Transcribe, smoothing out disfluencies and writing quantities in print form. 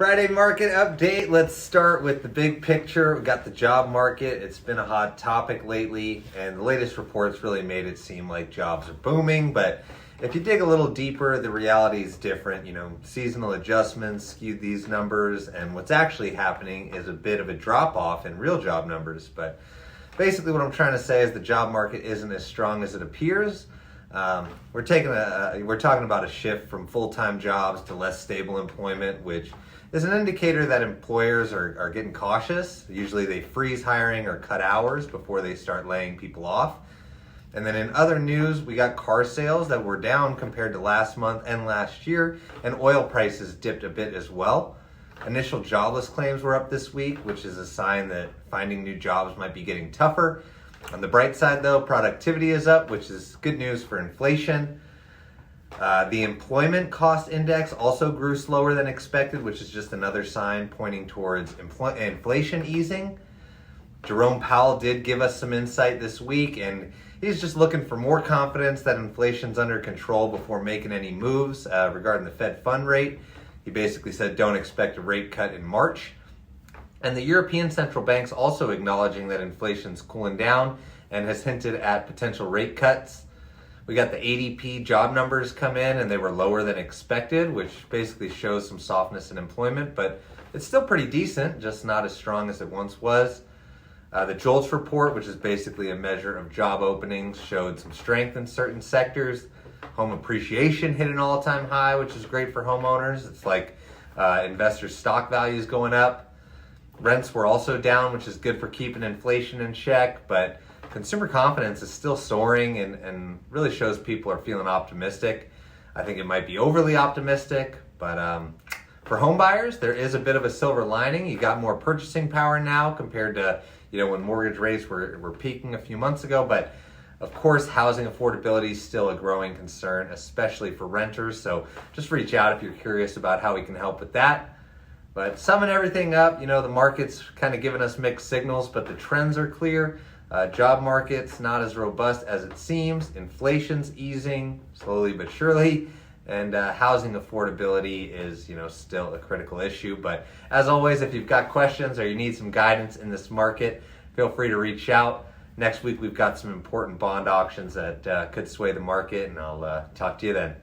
Friday market update. Let's start with the big picture. We got the job market. It's been a hot topic lately, and the latest reports really made it seem like jobs are booming. But if you dig a little deeper, the reality is different. Seasonal adjustments skewed these numbers, and what's actually happening is a bit of a drop off in real job numbers. But basically, what I'm trying to say is the job market isn't as strong as it appears. We're talking about a shift from full-time jobs to less stable employment, which is an indicator that employers are getting cautious. Usually they freeze hiring or cut hours before they start laying people off. And then in other news, we got car sales that were down compared to last month and last year, and oil prices dipped a bit as well. Initial jobless claims were up this week, which is a sign that finding new jobs might be getting tougher. On the bright side though, productivity is up, which is good news for inflation. The employment cost index also grew slower than expected, which is just another sign pointing towards inflation easing. Jerome Powell did give us some insight this week, and he's just looking for more confidence that inflation's under control before making any moves regarding the Fed fund rate. He basically said don't expect a rate cut in March. And the European Central Bank's also acknowledging that inflation's cooling down and has hinted at potential rate cuts. We got the ADP job numbers come in, and they were lower than expected, which basically shows some softness in employment, but it's still pretty decent, just not as strong as it once was. The JOLTS report, which is basically a measure of job openings, showed some strength in certain sectors. Home appreciation hit an all-time high, which is great for homeowners. It's like investors' stock values going up. Rents were also down, which is good for keeping inflation in check, but consumer confidence is still soaring and really shows people are feeling optimistic. I think it might be overly optimistic, but for home buyers, there is a bit of a silver lining. You got more purchasing power now compared to when mortgage rates were peaking a few months ago. But of course, housing affordability is still a growing concern, especially for renters. So just reach out if you're curious about how we can help with that. But summing everything up, the market's kind of giving us mixed signals, but the trends are clear. Job market's not as robust as it seems. Inflation's easing slowly but surely, and housing affordability is, still a critical issue. But as always, if you've got questions or you need some guidance in this market, feel free to reach out. Next week, we've got some important bond auctions that could sway the market, and I'll talk to you then.